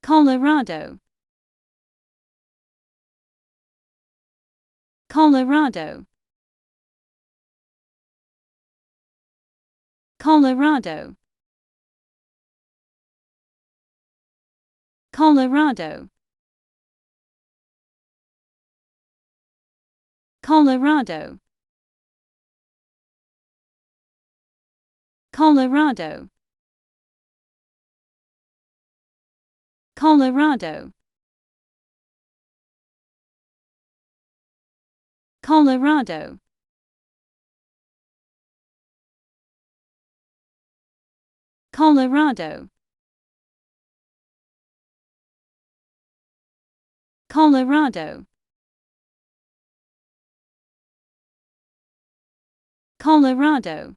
Colorado, Colorado, Colorado, Colorado, Colorado, Colorado, Colorado, Colorado, Colorado, Colorado, Colorado,